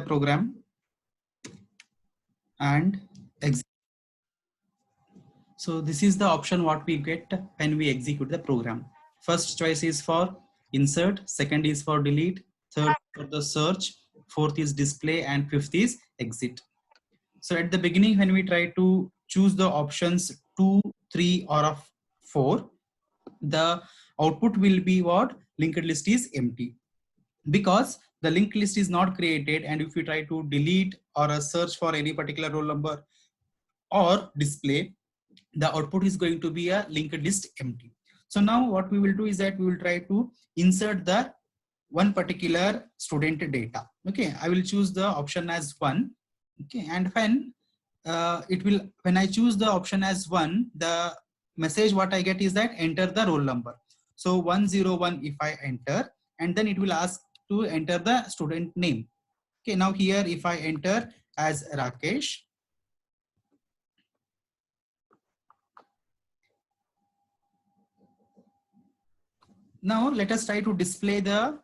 program and execute. So this is the option what we get when we execute the program. First choice is for insert, second is for delete, third for the search, fourth is display, and fifth is exit. So at the beginning, when we try to choose the options 2, 3 or 4, the output will be what? Linked list is empty, because the linked list is not created. And if we try to delete or search for any particular roll number or display, the output is going to be a linked list empty. So now what we will do is that we will try to insert the one particular student data. Okay, I will choose the option as 1. Okay, and when when I choose the option as 1, the message what I get is that enter the roll number. So 101 if I enter, and then it will ask to enter the student name. Okay, now here if I enter as Rakesh, now let us try to display the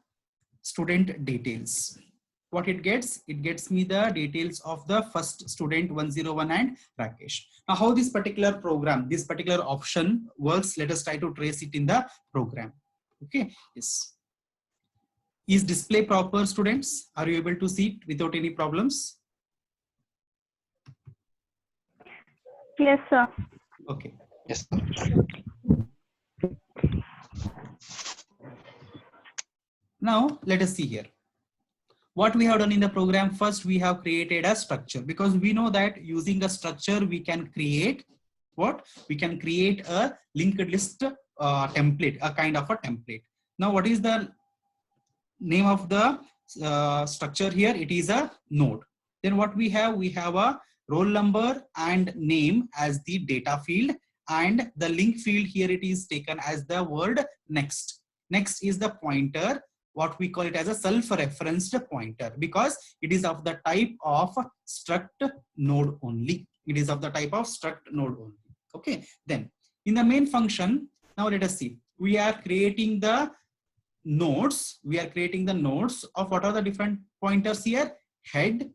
student details. What it gets me the details of the first student 101 and Rakesh. Now how this particular program, this particular option works, let us try to trace it in the program. Okay, yes. Is display proper, students? Are you able to see it without any problems? Yes, sir. Okay. Yes. Now let us see here. What we have done in the program, first we have created a structure, because we know that using a structure we can create what? We can create a linked list template, a kind of a template. Now what is the name of the structure here? It is a node. Then what we have a roll number and name as the data field, and the link field here it is taken as the word next. Next is the pointer, what we call it as a self-referenced pointer, because it is of the type of struct node only. It is of the type of struct node only. Okay, then in the main function, now let us see. We are creating the nodes. We are creating the nodes of what are the different pointers here? Head,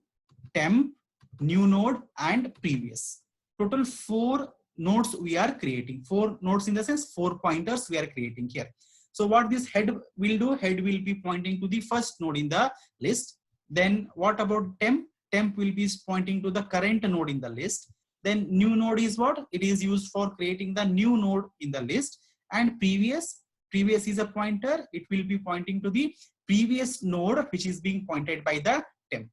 temp, new node, and previous. Total 4 nodes we are creating. 4 nodes in the sense 4 pointers we are creating here. So what this head will do? Head will be pointing to the first node in the list. Then what about temp? Temp will be pointing to the current node in the list. Then new node is what? It is used for creating the new node in the list. And previous is a pointer. It will be pointing to the previous node which is being pointed by the temp.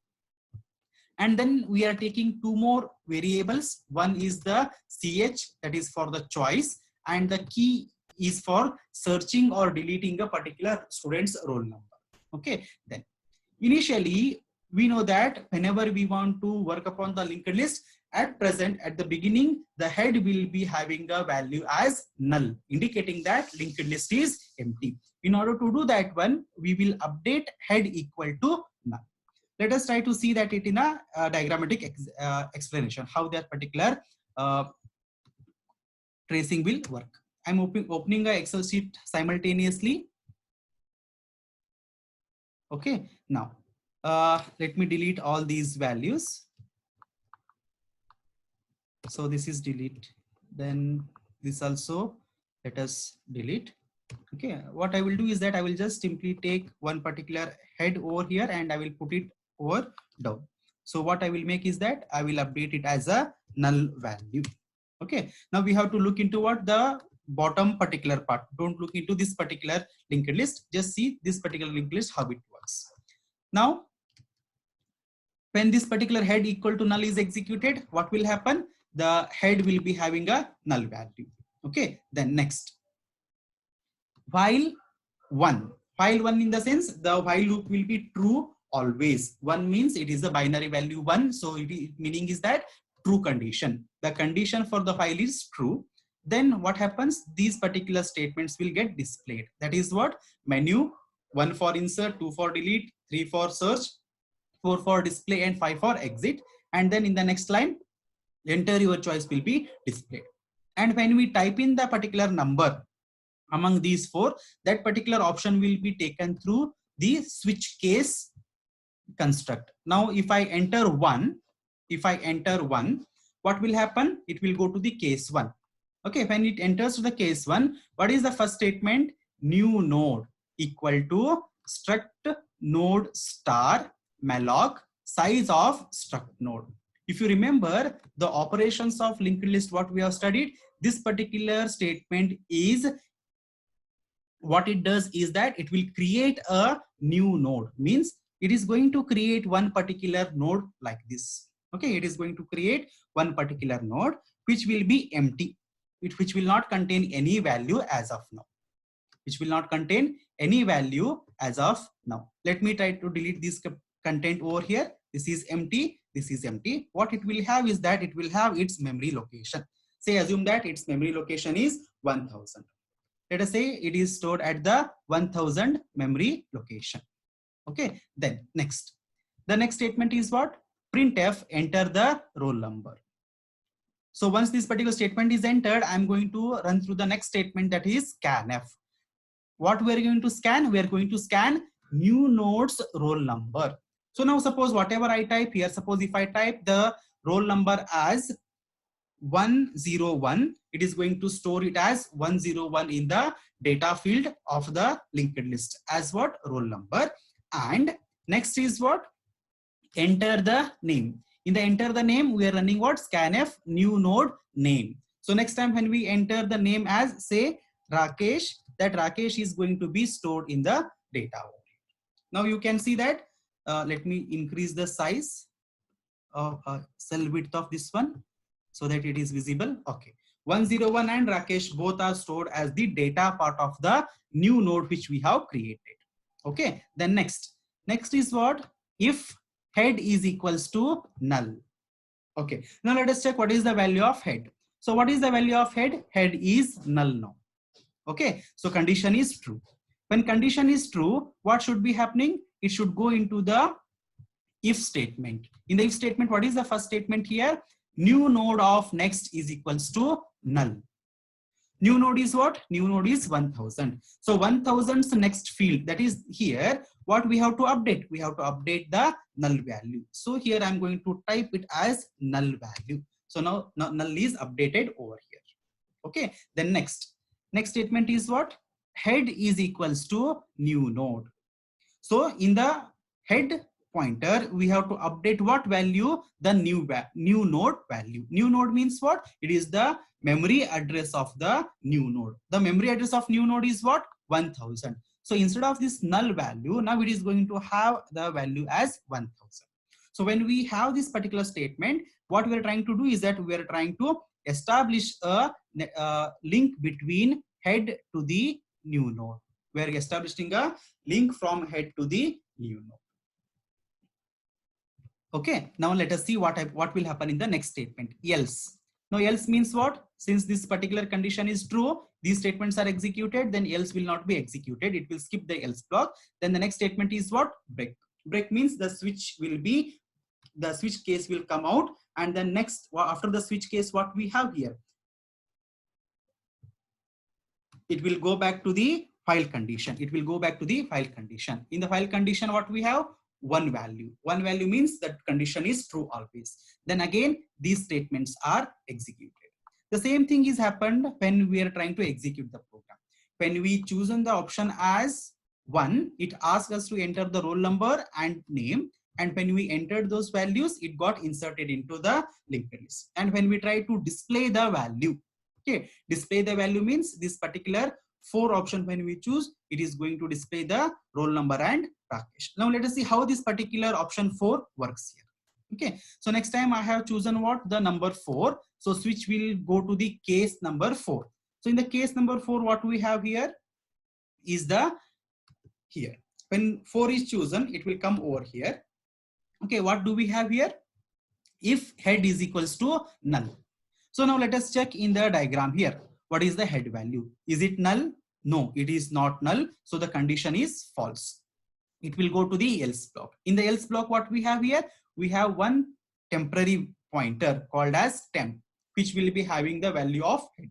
And then we are taking 2 more variables. One is the ch, that is for the choice, and the key is for searching or deleting a particular student's roll number. Okay, then initially we know that whenever we want to work upon the linked list, at present at the beginning the head will be having a value as null, indicating that linked list is empty. In order to do that one, we will update head equal to null. Let us try to see that it in a diagrammatic explanation, how that particular tracing will work. I'm opening a Excel sheet simultaneously. Okay, now let me delete all these values. So this is delete. Then this also let us delete. Okay, what I will do is that I will just simply take one particular head over here and I will put it over down. So what I will make is that I will update it as a null value. Okay, now we have to look into what the bottom particular part. Don't look into this particular linked list, just see this particular linked list, how it works. Now when this particular head equal to null is executed, what will happen? The head will be having a null value. Okay, then next, while one in the sense the while loop will be true always. One means it is a binary value 1, so meaning is that true condition. The condition for the while is true. Then what happens? These particular statements will get displayed. That is what? Menu, 1 for insert, 2 for delete, 3 for search, 4 for display, and 5 for exit. And then in the next line, enter your choice will be displayed. And when we type in the particular number among these 4, that particular option will be taken through the switch case construct. Now if I enter 1, what will happen? It will go to the case 1. Okay, when it enters to the case 1, what is the first statement? New node equal to struct node star malloc size of struct node. If you remember the operations of linked list, what we have studied, this particular statement is, what it does is that it will create a new node. Means it is going to create one particular node like this. Okay, it is going to create one particular node which will be empty, which will not contain any value as of now. Which will not contain any value as of now. Let me try to delete this content over here. This is empty. This is empty. What it will have is that it will have its memory location. Say assume that its memory location is 1000. Let us say it is stored at the 1000 memory location. Okay, then next. The next statement is what? Printf enter the roll number. So once this particular statement is entered, I'm going to run through the next statement, that is scanf. What we are going to scan? We are going to scan new node's roll number. So now suppose whatever I type here, suppose if I type the roll number as 101, it is going to store it as 101 in the data field of the linked list as what? Roll number. And next is what? Enter the name. In the enter the name, we are running what? Scanf new node name. So next time when we enter the name as say Rakesh, that Rakesh is going to be stored in the data. Now you can see that, let me increase the size of cell width of this one so that it is visible. Okay, 101 and Rakesh both are stored as the data part of the new node which we have created. Okay, then next is what? If head is equals to null. Okay, now let us check what is the value of head. So what is the value of head? Head is null now. Okay, so condition is true. When condition is true, what should be happening? It should go into the if statement. In the if statement, what is the first statement here? New node of next is equals to null. New node is what? New node is 1000. So 1000's next field, that is here, what we have to update? We have to update the null value. So here I'm going to type it as null value. So now null is updated over here. Okay, then next statement is what? Head is equals to new node. So in the head pointer, we have to update what value? The new node value. New node means what? It is the memory address of the new node. The memory address of new node is what? 1000. So instead of this null value, now it is going to have the value as 1000. So when we have this particular statement, what we are trying to do is that we are trying to establish a link between head to the new node. We are establishing a link from head to the new node. Okay, now let us see what will happen in the next statement. Else. Now else means what? Since this particular condition is true, these statements are executed, then else will not be executed. It will skip the else block. Then the next statement is what? Break. Break means the switch case will come out, and then next after the switch case, what we have here? It will go back to the file condition. It will go back to the file condition. In the file condition, what we have? One value. One value means that condition is true always. Then again, these statements are executed. The same thing is happened when we are trying to execute the program. When we chosen the option as 1, it asks us to enter the roll number and name. And when we entered those values, it got inserted into the linked list. And when we try to display the value, okay, display the value means this particular 4 option when we choose, it is going to display the roll number and Rakesh. Now let us see how this particular option 4 works here. Okay, so next time I have chosen what? The number 4. So switch will go to the case number 4. So in the case number 4, what we have here is here. When 4 is chosen, it will come over here. Okay, what do we have here? If head is equals to null. So now let us check in the diagram here. What is the head value? Is it null? No, it is not null. So the condition is false. It will go to the else block. In the else block, what we have here? We have one temporary pointer called as temp, which will be having the value of head.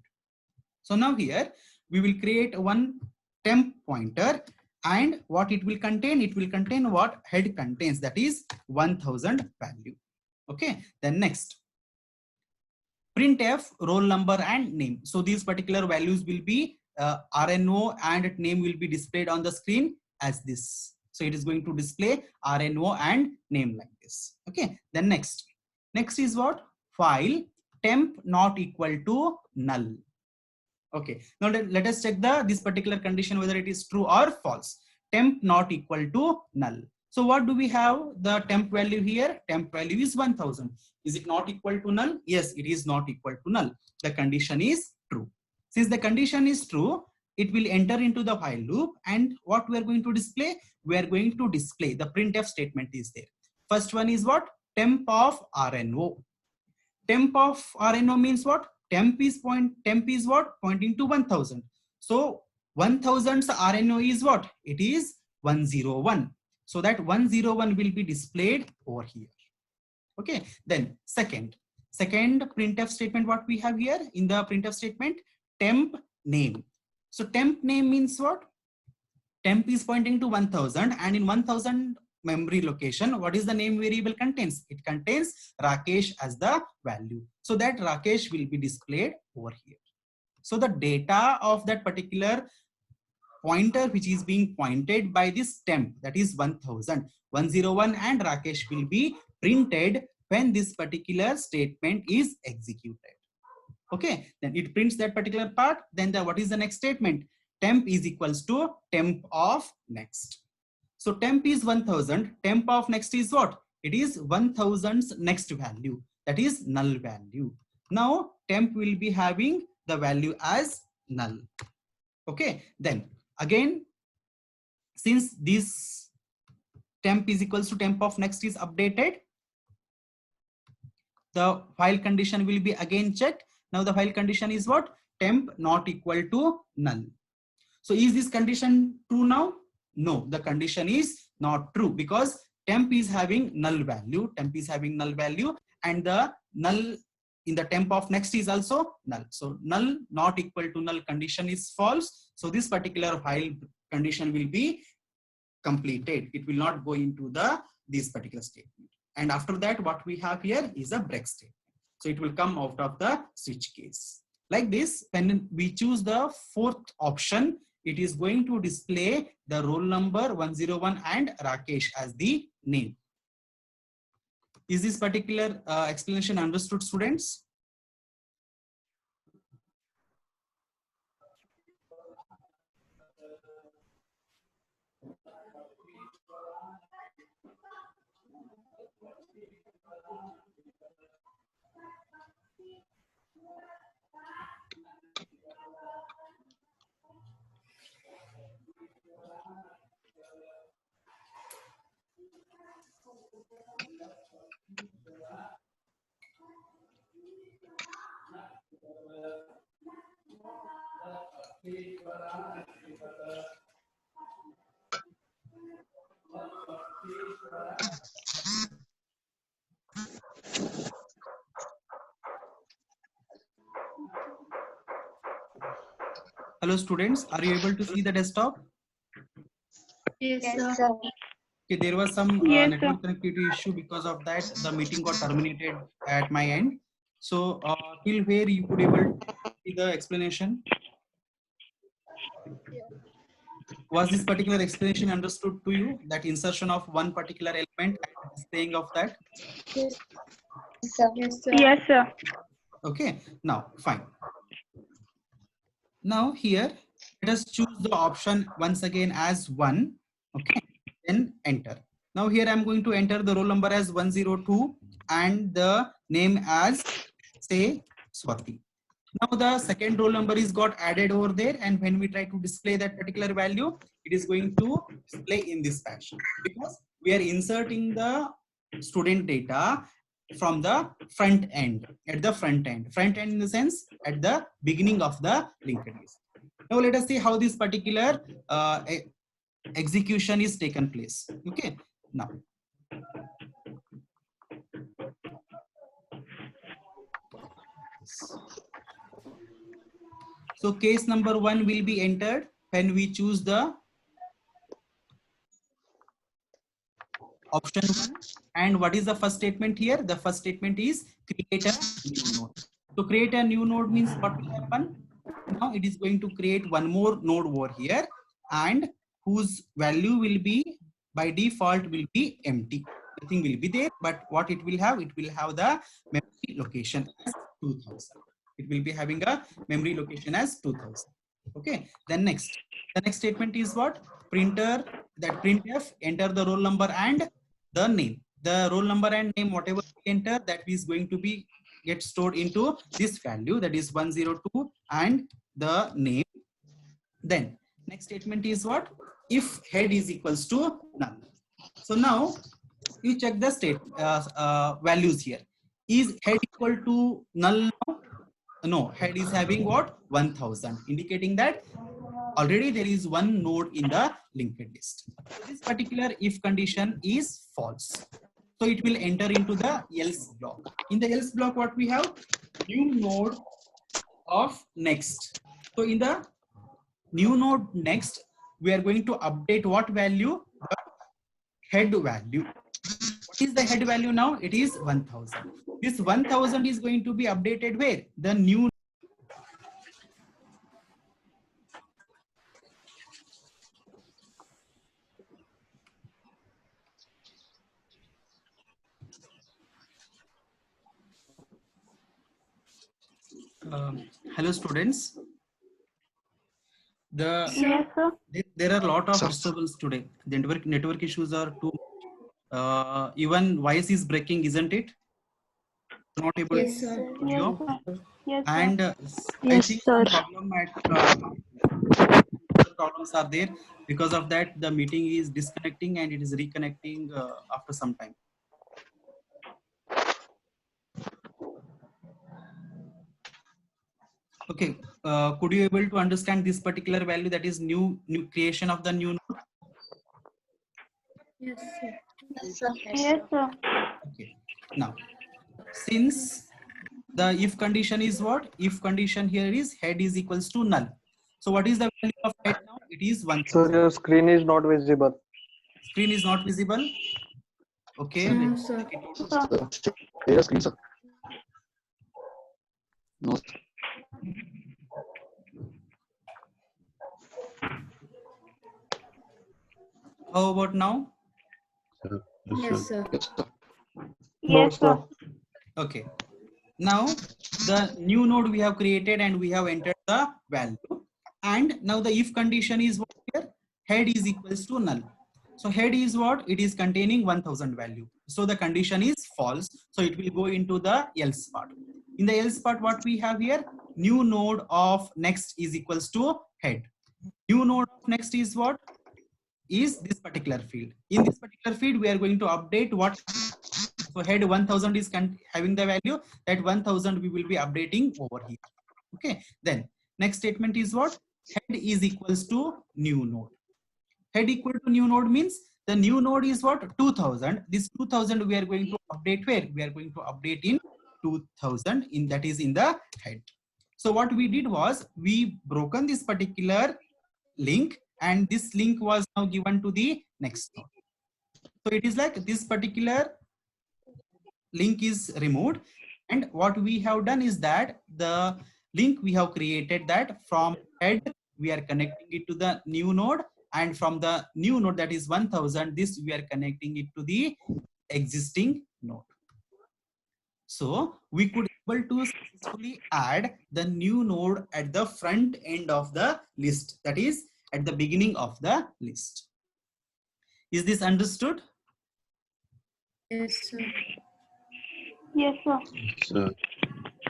So now here we will create one temp pointer, and what it will contain? It will contain what head contains, that is 1000 value. Okay, then next, printf roll number and name. So these particular values will be RNO and name will be displayed on the screen as this. So it is going to display RNO and name like this. Okay, then next is what? File temp not equal to null. Okay, now let us check this particular condition whether it is true or false. Temp not equal to null. So what do we have? The temp value here, temp value is 1000. Is it not equal to null? Yes, it is not equal to null. The condition is true. Since the condition is true, it will enter into the while loop, and what we are going to display? We are going to display the printf statement is there. First one is what? Temp of RNO. Temp of RNO means what? Temp is what? Pointing to 1000. So 1000's RNO is what? It is 101. So that 101 will be displayed over here. Okay, then second printf statement, what we have here in the printf statement? Temp name. So temp name means what? Temp is pointing to 1000, and in 1000 memory location, what is the name variable contains? It contains Rakesh as the value. So that Rakesh will be displayed over here. So the data of that particular pointer which is being pointed by this temp, that is 1000, 101 and Rakesh will be printed when this particular statement is executed. Okay, then it prints that particular part. Then what is the next statement? Temp is equals to temp of next. So temp is 1000, temp of next is what? It is 1000's next value, that is null value. Now temp will be having the value as null. Okay, then again, since this temp is equals to temp of next is updated, the while condition will be again checked. Now the while condition is what? Temp not equal to null. So is this condition true now? No, the condition is not true, because temp is having null value. Temp is having null value, and the null in the temp of next is also null. So null not equal to null condition is false. So this particular while condition will be completed. It will not go into this particular statement. And after that, what we have here is a break statement. So it will come out of the switch case. Like this, when we choose the fourth option, it is going to display the roll number 101 and Rakesh as the name. Is this particular explanation understood, students? Hello students, are you able to see the desktop? Yes, sir. Okay, there was some Yes, network connectivity issue. Because of that, the meeting got terminated at my end. So till where you could able to see the explanation? Was this particular explanation understood to you? That insertion of one particular element and displaying of that? Yes, sir. Yes, sir. Okay, now fine. Now here, let us choose the option once again as 1. Okay, then enter. Now here I'm going to enter the roll number as 102 and the name as, say, Swati. Now the second roll number is got added over there, and when we try to display that particular value, it is going to display in this fashion, because we are inserting the student data from the front end, at the front end in the sense at the beginning of the linked list. Now let us see how this particular execution is taken place. Okay, now so case number 1 will be entered when we choose the option 1. And what is the first statement here? The first statement is create a new node. So create a new node means what will happen? Now it is going to create one more node over here, and whose value will be by default will be empty. Nothing will be there, but what it will have the memory location as 2000. It will be having a memory location as 2000. Okay, then the next statement is what? Printer, that printf, enter the roll number and the name. The roll number and name, whatever we enter, that is going to be get stored into this value, that is 102 and the name. Then next statement is what? If head is equals to null. So now you check the state values here. Is head equal to null now? No, head is having what? 1000, indicating that already there is one node in the linked list. This particular if condition is false. So it will enter into the else block. In the else block, what we have? New node of next. So in the new node next, we are going to update what value? The head value. What is the head value now? It is 1000. This 1000 is going to be updated where? The new. Hello students. There are a lot of disturbance today. The network issues are too. Even voice is breaking, isn't it? Not able Yes, to sir. audio. Yes, And I yes, think sir. problem problems are there. Because of that, the meeting is disconnecting and it is reconnecting after some time. Okay, could you able to understand this particular value, that is new creation of the new node? Yes, sir. Yes, sir. Okay, now since the if condition is what? If condition here is head is equals to null. So what is the value of head now? It is 1000. So your screen is not visible. Screen is not visible. Okay. No, sir. Share screen, sir. No. How about now? Yes, sir. Yes, sir. Okay. Now the new node we have created and we have entered the value. And now the if condition is what here? Head is equals to null. So head is what? It is containing 1000 value. So the condition is false. So it will go into the else part. In the else part, what we have here? New node of next is equals to head. New node of next is what? Is this particular field. In this particular field, we are going to update what? So head 1000 is having the value, that 1000 we will be updating over here. Okay. Then next statement is what? Head is equals to new node. Head equal to new node means the new node is what? 2000. This 2000 we are going to update where? We are going to update in 2000, in that is in the head. So what we did was we broken this particular link, and this link was now given to the next node. So it is like this particular link is removed, and what we have done is that the link we have created, that from head we are connecting it to the new node, and from the new node, that is 1000, this we are connecting it to the existing node. So we could able to successfully add the new node at the front end of the list, that is at the beginning of the list. Is this understood? Yes, sir. Yes, sir. Sir.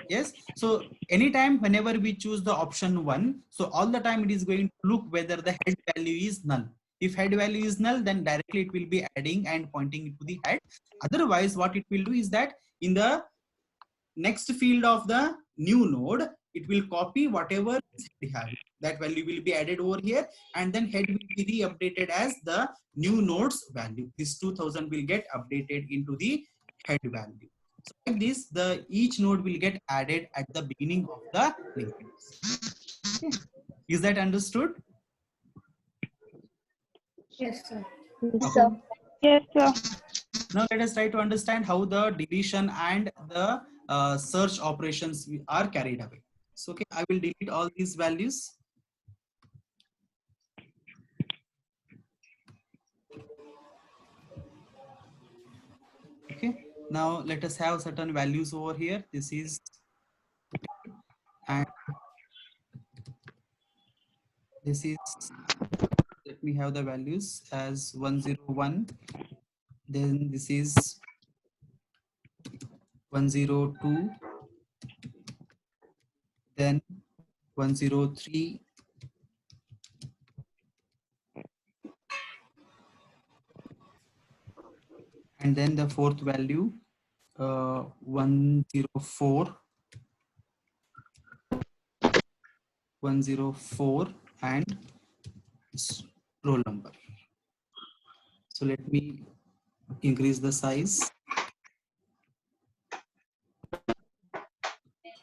Yes. So anytime whenever we choose the option 1, so all the time it is going to look whether the head value is null. If head value is null, then directly it will be adding and pointing it to the head. Otherwise, what it will do is that in the next field of the new node, it will copy whatever we have. That value will be added over here, and then head will be re-updated as the new node's value. This 2000 will get updated into the head value. So like this, each node will get added at the beginning of the linked list. Okay. Is that understood? Yes, sir. Yes, sir. Now let us try to understand how the deletion and the search operations are carried away. So okay, I will delete all these values. Okay, now let us have certain values over here. This is, and this is, let me have the values as 101. Then this is 102. Then 103. And then the fourth value, 104. 104 and roll number. So let me increase the size.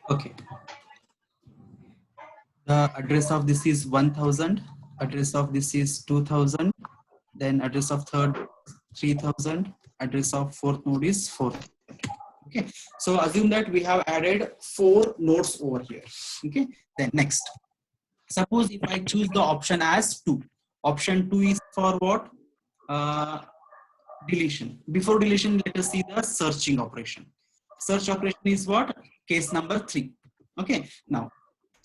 Okay. The address of this is 1000. Address of this is 2000. Then address of third 3000. Address of fourth node is 4. Okay. So assume that we have added 4 nodes over here. Okay. Then next. Suppose if I choose the option as 2. Option 2 is for what? Deletion. Before deletion, let us see the searching operation. Search operation is what? Case number 3. Okay. Now,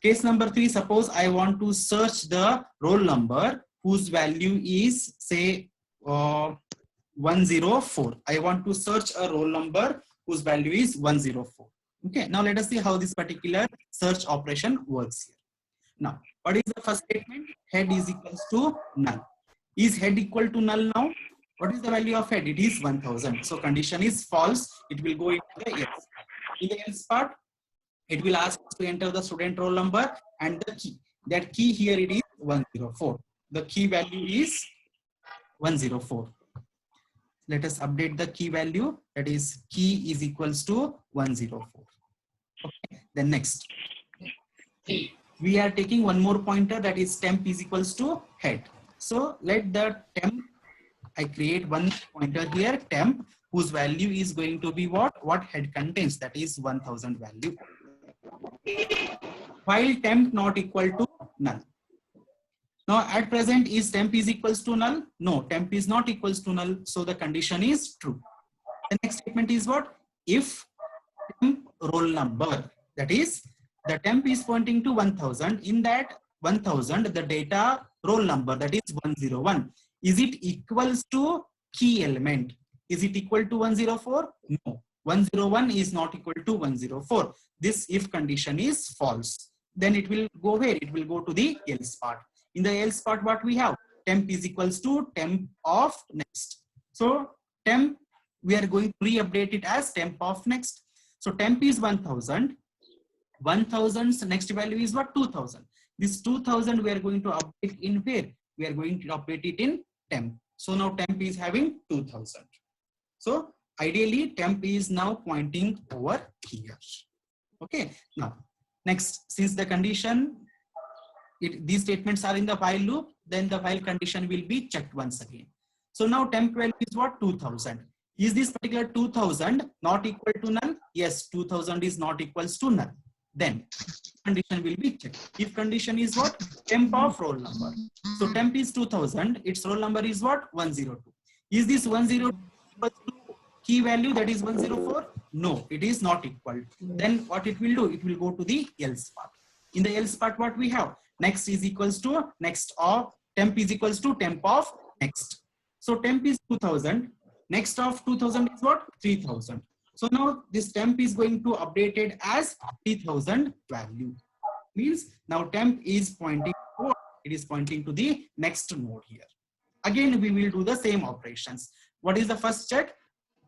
case number 3, suppose I want to search the roll number whose value is, say, 104. I want to search a roll number whose value is 104. Okay. Now, let us see how this particular search operation works here. Now, what is the first statement? Head is equals to null. Is head equal to null now? What is the value of head? It is 1000. So condition is false. It will go into the else. In the else part, it will ask us to enter the student roll number and the key. That key here it is 104. The key value is 104. Let us update the key value. That is key is equals to 104. Okay. Then next. We are taking one more pointer, that is temp is equals to head. So let the temp, I create one pointer here, temp, whose value is going to be what? What head contains, that is 1000 value. While temp not equal to null. Now at present, is temp is equals to null? No, temp is not equals to null. So the condition is true. The next statement is what? If temp roll number, that is, the temp is pointing to 1000. In that 1000, the data roll number, that is 101. Is it equals to key element? Is it equal to 104? No. 101 is not equal to 104. This if condition is false. Then it will go where? It will go to the else part. In the else part, what we have? Temp is equals to temp of next. So temp, we are going to re-update it as temp of next. So temp is 1000. 1000's next value is what? 2000. This 2000 we are going to update in where? We are going to update it in temp. So now temp is having 2000. So ideally temp is now pointing over here. Okay. Now next, since the condition, these statements are in the while loop, then the while condition will be checked once again. So now temp value is what? 2000. Is this particular 2000 not equal to null? Yes, 2000 is not equals to null. Then condition will be checked. If condition is what? Temp of roll number. So temp is 2000. Its roll number is what? 102. Is this 102 equal to key value, that is 104? No, it is not equal. Then what it will do? It will go to the else part. In the else part, what we have? Next is equals to next of temp is equals to temp of next. So temp is 2000. Next of 2000 is what? 3000. So now this temp is going to update it as 3000 value. Means now temp is pointing to, it is pointing to the next node here. Again, we will do the same operations. What is the first check?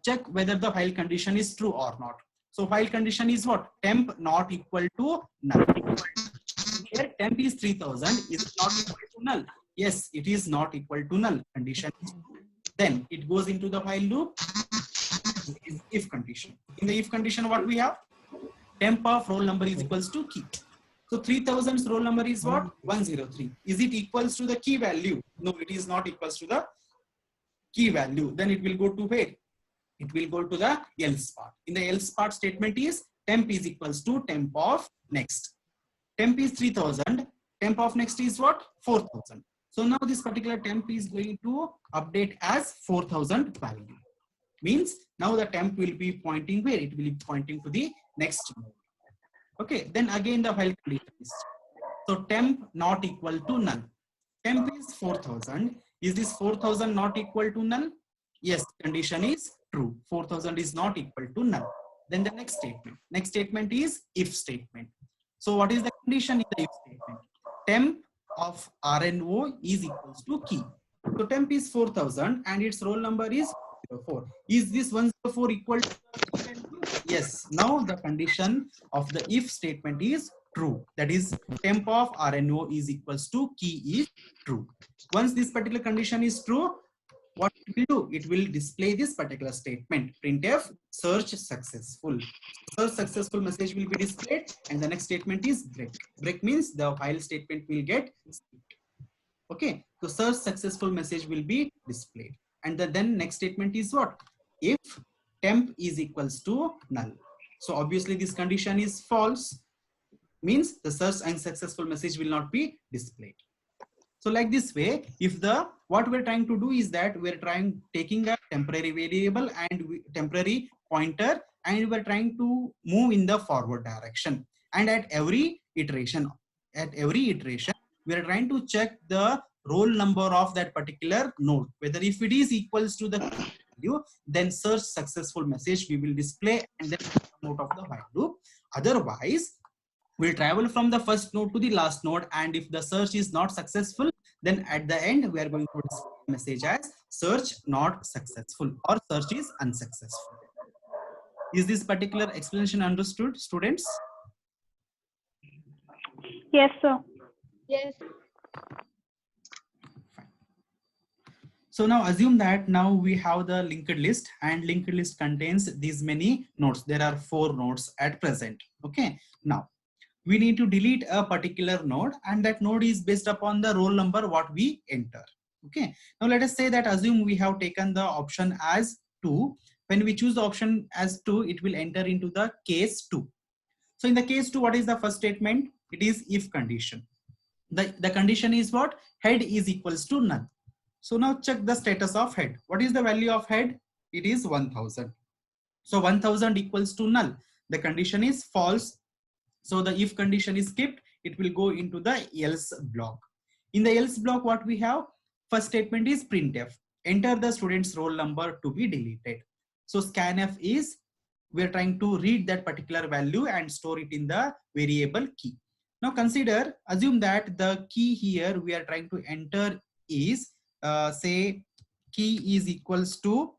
Check whether the while condition is true or not. So while condition is what? Temp not equal to null. Here temp is 3000. Is it not equal to null? Yes, it is not equal to null. Condition. Then it goes into the while loop. Is if condition. In the if condition, what we have? Temp of roll number is equals to key. So 3000's roll number is what? 103. Is it equals to the key value? No, it is not equals to the key value. Then it will go to where? it will go to the else part. In the else part statement is temp is equals to temp of next. Temp is 3000. Temp of next is what? 4000. So now this particular temp is going to update as 4000 value. Means now the temp will be pointing where? It will be pointing to the next node. Okay, then again the while condition is. So temp not equal to null. Temp is 4000. Is this 4000 not equal to null? Yes, condition is true. 4000 is not equal to null. Then the next statement. Next statement is if statement. So what is the condition in the if statement? Temp of RNO is equals to key. So temp is 4000 and its roll number is 104. Is this 104 equal to the key? Yes. Now the condition of the if statement is true. That is temp of RNO is equals to key is true. Once this particular condition is true, what it will do? It will display this particular statement. Printf search successful. Search successful message will be displayed and the next statement is break. Break means the while statement will get skipped. Okay. So search successful message will be displayed. And the then next statement is what? If temp is equals to null. So obviously this condition is false. Means the search unsuccessful message will not be displayed. So like this way, if the what we're trying to do is that we're taking a temporary variable and temporary pointer and we're trying to move in the forward direction. And at every iteration, we're trying to check the roll number of that particular node. Whether if it is equals to the value, then search successful message we will display and then come out of the while loop. Otherwise, we'll travel from the first node to the last node, and if the search is not successful, then at the end we are going to display a message as search not successful or search is unsuccessful. Is this particular explanation understood, students? Yes, sir. Yes. So now assume that now we have the linked list and linked list contains these many nodes. There are 4 nodes at present. Okay. Now we need to delete a particular node and that node is based upon the roll number what we enter. Okay. Now let us say that assume we have taken the option as 2. When we choose the option as 2, it will enter into the case 2. So in the case 2, what is the first statement? It is if condition. The condition is what? Head is equals to null. So now check the status of head. What is the value of head? It is 1000. So 1000 equals to null. The condition is false. So the if condition is skipped, it will go into the else block. In the else block, what we have? First statement is printf. Enter the student's roll number to be deleted. So scanf is, we are trying to read that particular value and store it in the variable key. Now consider, assume that the key here we are trying to enter is say key is equals to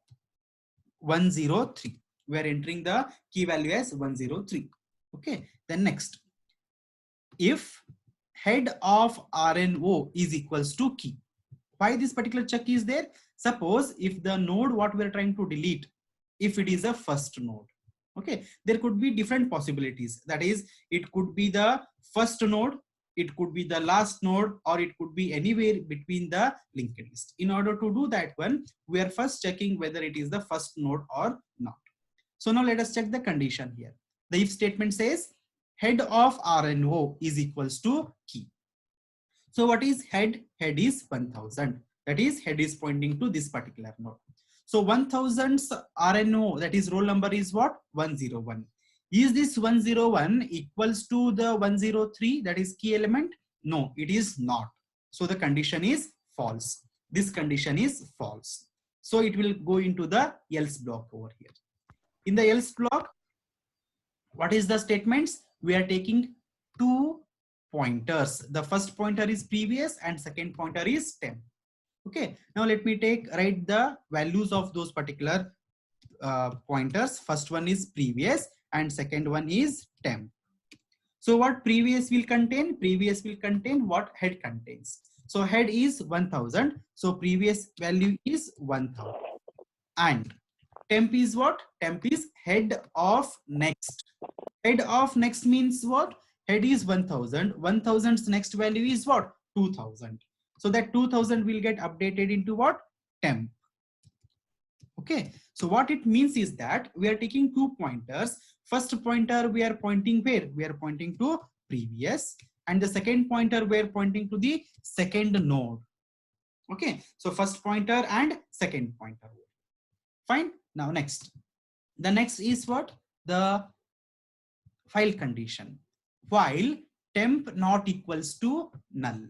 103. We are entering the key value as 103. Okay. Then next, if head of RNO is equals to key. Why this particular check is there? Suppose if the node what we are trying to delete, if it is a first node. Okay. There could be different possibilities. That is, it could be the first node, it could be the last node, or it could be anywhere between the linked list. In order to do that one, we are first checking whether it is the first node or not. So now let us check the condition here. The if statement says head of RNO is equals to key. So what is head? Head is 1000. That is head is pointing to this particular node. So 1000's RNO, that is roll number is what? 101. Is this 101 equals to the 103, that is key element? No, it is not. So the condition is false. This condition is false. So it will go into the else block over here. In the else block, what is the statements? We are taking 2 pointers. The first pointer is previous and second pointer is temp. Okay. Now let me write the values of those particular pointers. First one is previous and second one is temp. So what previous will contain? Previous will contain what head contains. So head is 1000. So previous value is 1000. And temp is what? Temp is head of next. Head of next means what? Head is 1000. 1000's next value is what? 2000. So that 2000 will get updated into what? Temp. Okay, so what it means is that we are taking 2 pointers. First pointer we are pointing where? We are pointing to previous, and the second pointer we are pointing to the second node. Okay, so first pointer and second pointer. Fine. Now next, the next is what? The file condition. While temp not equals to null.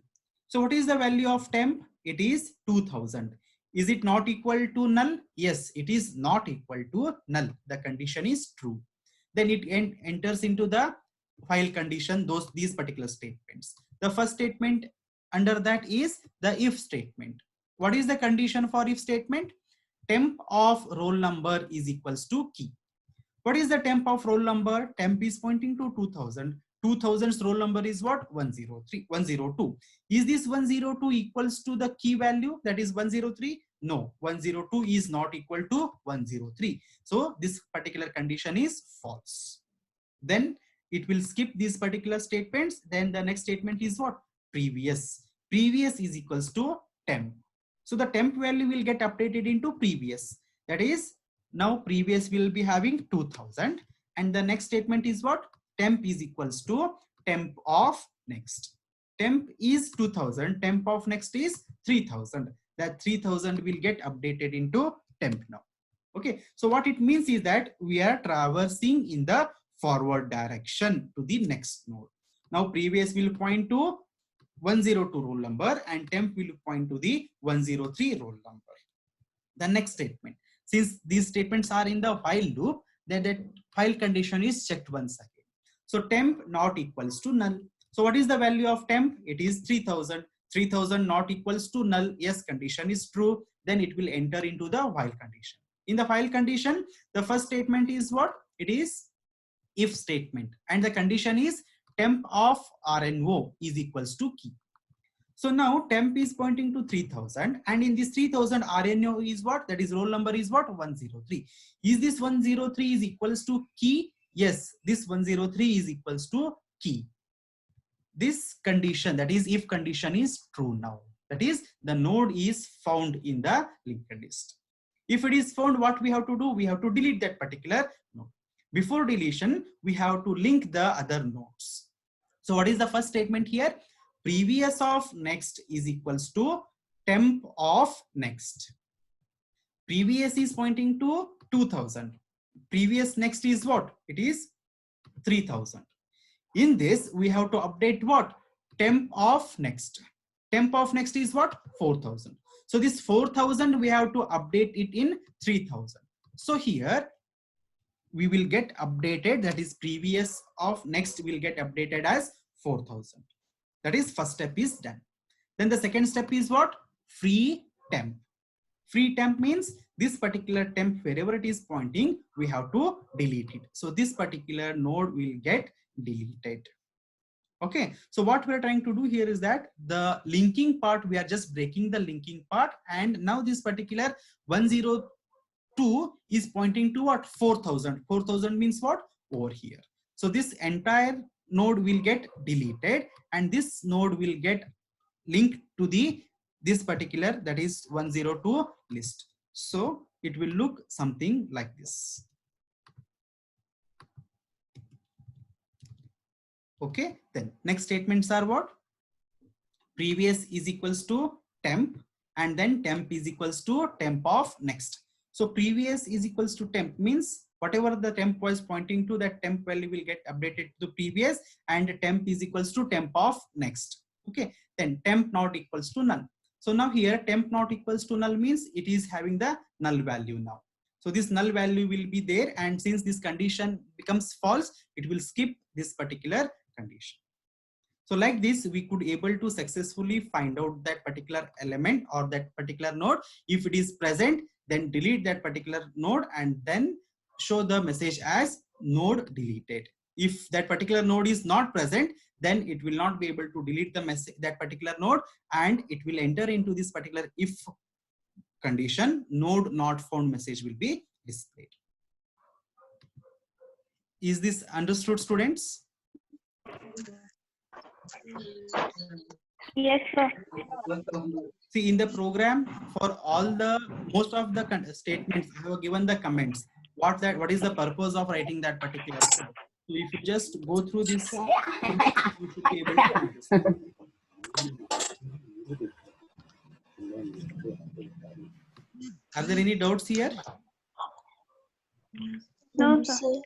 So what is the value of temp? It is 2000. Is it not equal to null? Yes, it is not equal to null. The condition is true. Then it enters into the file condition, these particular statements. The first statement under that is the if statement. What is the condition for if statement? Temp of roll number is equals to key. What is the temp of roll number? Temp is pointing to 2000. 2000's roll number is what? 103, 102. Is this 102 equals to the key value, that is 103? No, 102 is not equal to 103. So this particular condition is false. Then it will skip these particular statements. Then the next statement is what? Previous. Previous is equals to temp. So the temp value will get updated into previous. That is, now previous will be having 2000, and the next statement is what? Temp is equals to temp of next. Temp is 2000, temp of next is 3000. That 3000 will get updated into temp now. Okay, so what it means is that we are traversing in the forward direction to the next node. Now previous will point to 102 roll number and temp will point to the 103 roll number. The next statement, since these statements are in the while loop, then that while condition is checked once again. So temp not equals to null. So what is the value of temp? It is 3000. 3000 not equals to null. Yes, condition is true. Then it will enter into the while condition. In the while condition, the first statement is what? It is if statement, and the condition is temp of RNO is equals to key. So now temp is pointing to 3000, and in this 3000 RNO is what? That is roll number is what? 103. Is this 103 is equals to key? Yes, this 103 is equals to key. This condition, that is if condition, is true now. That is, the node is found in the linked list. If it is found, what we have to do? We have to delete that particular node. Before deletion, we have to link the other nodes. So what is the first statement here? Previous of next is equals to temp of next. Previous is pointing to 2000. Previous next is what? It is 3000. In this, we have to update what? Temp of next. Temp of next is what? 4000. So this 4000 we have to update it in 3000. So here we will get updated, that is previous of next will get updated as 4000. That is first step is done. Then the second step is what? Free temp. Free temp means this particular temp, wherever it is pointing, we have to delete it. So this particular node will get deleted. Okay, so what we are trying to do here is that the linking part, we are just breaking the linking part, and now this particular 102 is pointing to what? 4000. 4000 means what? Over here. So this entire node will get deleted, and this node will get linked to this particular, that is 102 list. So it will look something like this. Okay, then next statements are what? Previous is equals to temp, and then temp is equals to temp of next. So previous is equals to temp means whatever the temp was pointing to, that temp value will get updated to previous, and temp is equals to temp of next. Okay, then temp not equals to null. So now here temp not equals to null means it is having the null value now. So this null value will be there, and since this condition becomes false, it will skip this particular condition. So like this, we could able to successfully find out that particular element or that particular node. If it is present, then delete that particular node and then show the message as node deleted. If that particular node is not present, then it will not be able to delete the message, that particular node, and it will enter into this particular if condition. Node not found message will be displayed. Is this understood, students? Yes, sir. See, in the program, for most of the statements, I have given the comments. What is the purpose of writing that particular code? So if you just go through this, you should be able to understand. Are there any doubts here? No, sir.